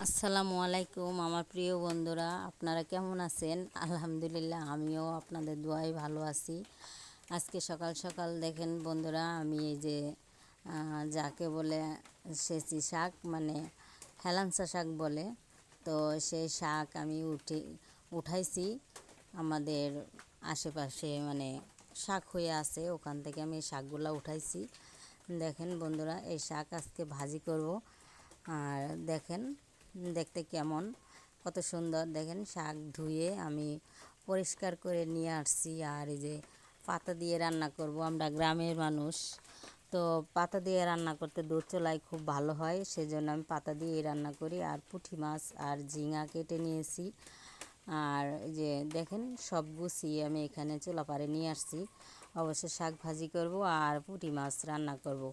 আসসালামু আলাইকুম আমার প্রিয় বন্ধুরা, আপনারা কেমন আছেন? আলহামদুলিল্লাহ, আমিও আপনাদের দোয়ায় ভালো আছি। আজকে সকাল সকাল দেখেন বন্ধুরা, আমি এই যে যাকে বলে সেচি শাক, মানে হেলাঞ্চা শাক বলে, তো সেই শাক আমি উঠাইছি। আমাদের আশেপাশে মানে শাক হয়ে আছে, ওখান থেকে আমি শাকগুলা উঠাইছি। দেখেন বন্ধুরা, এই শাক আজকে ভাজি করব। আর দেখেন দেখতে কেমন, কত সুন্দর। দেখেন শাক ধুয়ে আমি পরিষ্কার করে নিয়ে আসছি। আর এই যে পাতা দিয়ে রান্না করব, আমরা গ্রামের মানুষ, তো পাতা দিয়ে রান্না করতে দুধ চুলায় খুব ভালো হয়, সেজন্য আমি পাতা দিয়ে রান্না করি। আর পুঁটি মাছ আর ঝিঙা কেটে নিয়েছি। আর যে দেখেন সব গুছিয়ে আমি এখানে চুলা পাড়ে নিয়ে আসছি। অবশ্য শাক ভাজি করব আর পুঁটি মাছ রান্না করব।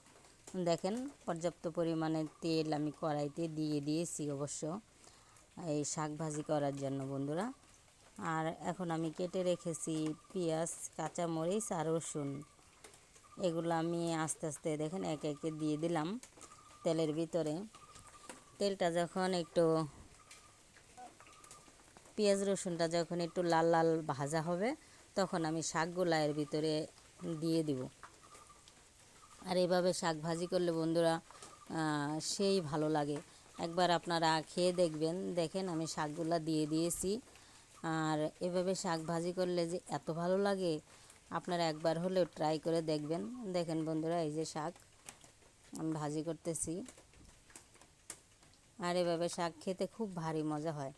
দেখেন পর্যাপ্ত পরিমাণে তেল আমি কড়াইতে দিয়ে দিয়েছি অবশ্য এই শাক ভাজি করার জন্য বন্ধুরা। আর এখন আমি কেটে রেখেছি পেঁয়াজ, কাঁচামরিচ আর রসুন, এগুলো আমি আস্তে আস্তে দেখেন একে একে দিয়ে দিলাম তেলের ভিতরে। তেলটা যখন একটু, পেঁয়াজ রসুনটা যখন একটু লাল লাল ভাজা হবে, তখন আমি শাকগুলা এর ভিতরে দিয়ে দিব। আর এভাবে শাক ভাজি করলে বন্ধুরা সেই ভালো লাগে। একবার আপনারা খেয়ে দেখবেন। দেখেন আমি শাকগুলা দিয়ে দিয়েছি। আর এভাবে শাক ভাজি করলে যে এত ভালো লাগে, আপনারা একবার হলেও ট্রাই করে দেখবেন। দেখেন বন্ধুরা, এই যে শাক আমি ভাজি করতেছি। আর এভাবে শাক খেতে খুব ভারী মজা হয়।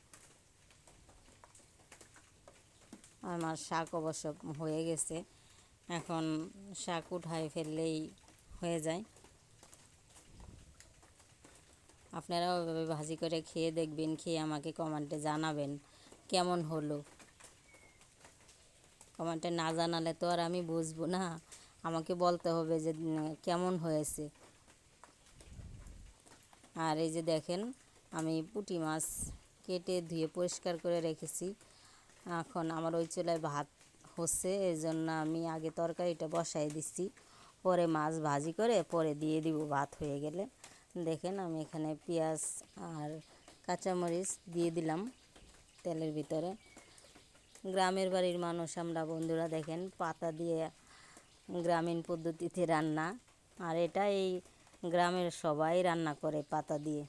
আমার শাক অবশ্য হয়ে গেছে, এখন শাক উঠায় ফেললেই হয়ে যায়। আপনারাও এভাবে ভাজি করে খেয়ে দেখবেন, খেয়ে আমাকে কমেন্টে জানাবেন কেমন হলো। কমেন্টে না জানালে তো আর আমি বুঝবো না, আমাকে বলতে হবে যে কেমন হয়েছে। আর এই যে দেখেন আমি পুঁটি মাছ কেটে ধুয়ে পরিষ্কার করে রেখেছি। এখন আমার ওই চুলায় ভাত হচ্ছে, এই জন্য আমি আগে তরকারিটা বসাই দিচ্ছি, পরে মাছ ভাজি করে পরে দিয়ে দিব ভাত হয়ে গেলে। দেখেন আমি এখানে পেঁয়াজ আর কাঁচামরিচ দিয়ে দিলাম তেলের ভিতরে। গ্রামের বাড়ির মানুষ আমরা বন্ধুরা, দেখেন পাতা দিয়ে গ্রামীণ পদ্ধতিতে রান্না। আর এটা এই গ্রামের সবাই রান্না করে পাতা দিয়ে।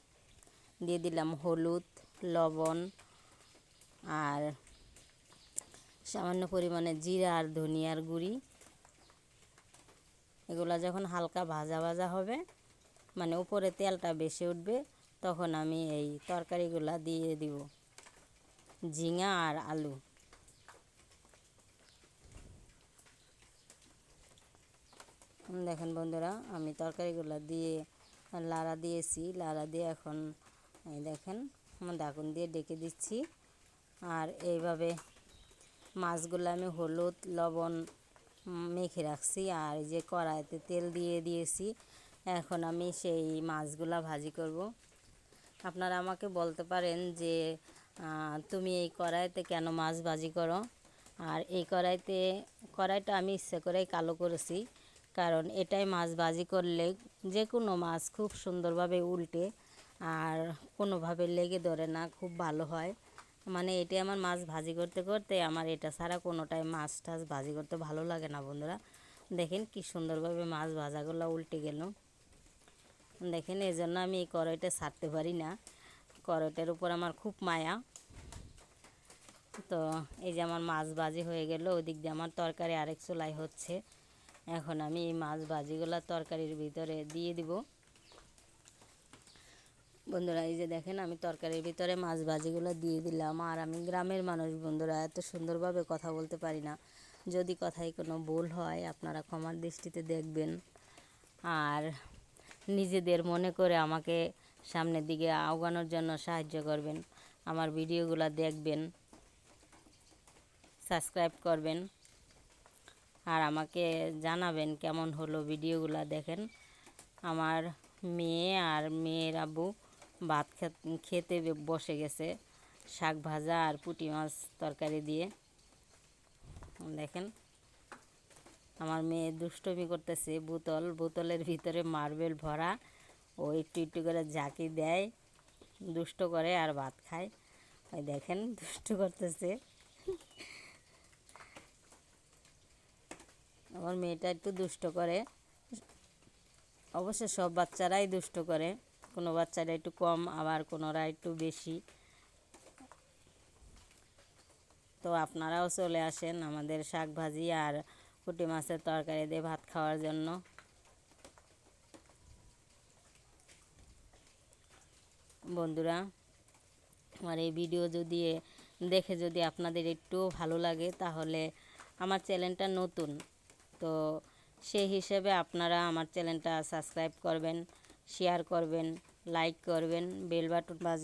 দিয়ে দিলাম হলুদ, লবণ আর সামান্য পরিমাণে জিরা আর ধনিয়ার গুঁড়ি। এগুলো যখন হালকা ভাজা ভাজা হবে, মানে উপরে তেলটা বেশি উঠবে, তখন আমি এই তরকারিগুলো দিয়ে দিব, ঝিঙা আর আলু। দেখেন বন্ধুরা, আমি তরকারিগুলো দিয়ে লাড়া দিয়েছি, লাড়া দিয়ে এখন এই দেখেন ঢাকন দিয়ে ডেকে দিচ্ছি। আর এইভাবে মাছগুলো আমি হলুদ লবণ মেখে রাখছি, আর যে কড়াইতে তেল দিয়ে দিয়েছি। এখন আমি সেই মাছগুলা ভাজি করব। আপনারা আমাকে বলতে পারেন যে তুমি এই কড়াইতে কেন মাছ ভাজি করো। আর এই কড়াইটা আমি ইচ্ছে করেই কালো করেছি, কারণ এটাই মাছ ভাজি করলে যে কোনো মাছ খুব সুন্দরভাবে উল্টে আর কোনোভাবে লেগে ধরে না, খুব ভালো হয়। মানে এটাই আমার মাছ ভাজি করতে করতে আমার এটা ছাড়া কোনোটাই মাছ টাছ ভাজি করতে ভালো লাগে না বন্ধুরা। দেখেন কি সুন্দরভাবে মাছ ভাজাগুলো উল্টে গেল। দেখেন এই জন্য আমি এই কড়াইটা ছাড়তে পারি না, কড়াইটার উপর আমার খুব মায়া। তো এই যে আমার মাছ ভাজি হয়ে গেল, ওদিক দিয়ে আমার তরকারি আরেক চুলাই হচ্ছে। এখন আমি এই মাছ ভাজিগুলো তরকারির ভিতরে দিয়ে দিব বন্ধুরা। এই যে দেখেন আমি তরকারির ভিতরে মাছ ভাজিগুলো দিয়ে দিলাম। আর আমি গ্রামের মানুষ বন্ধুরা, এত সুন্দরভাবে কথা বলতে পারি না। যদি কথায় কোনো ভুল হয় আপনারা ক্ষমার দৃষ্টিতে দেখবেন। আর নিজেদের মনে করে আমাকে সামনের দিকে আগানোর জন্য সাহায্য করবেন। আমার ভিডিওগুলো দেখবেন, সাবস্ক্রাইব করবেন, আর আমাকে জানাবেন কেমন হলো ভিডিওগুলো। দেখেন আমার মেয়ে আর মেয়ের আব্বু ভাত খেতে বসে গেছে, শাক ভাজা আর পুঁটি মাছ তরকারি দিয়ে। দেখেন আমার মেয়ে দুষ্টমি করতেছে, বোতলের ভিতরে মার্বেল ভরা, ও একটু একটু করে ঝাঁকি দেয় দুষ্ট করে আর ভাত খায়। ওই দেখেন দুষ্ট করতেছে। আমার মেয়েটা একটু দুষ্ট করে, অবশ্য সব বাচ্চারাই দুষ্ট করে, কোনো বাচ্চারা একটু কম আবার কোনোরা একটু বেশি। তো আপনারাও চলে আসেন আমাদের শাক ভাজি আর পুঁটি মাছের তরকারি দিয়ে ভাত খাওয়ার জন্য। বন্ধুরা, আমার এই ভিডিও দেখে যদি আপনাদের একটু ভালো লাগে, তাহলে আমার চ্যানেলটা নতুন, তো সেই হিসেবে আপনারা আমার চ্যানেলটা সাবস্ক্রাইব করবেন, শেয়ার করবেন, লাইক করবেন, বেল বাটন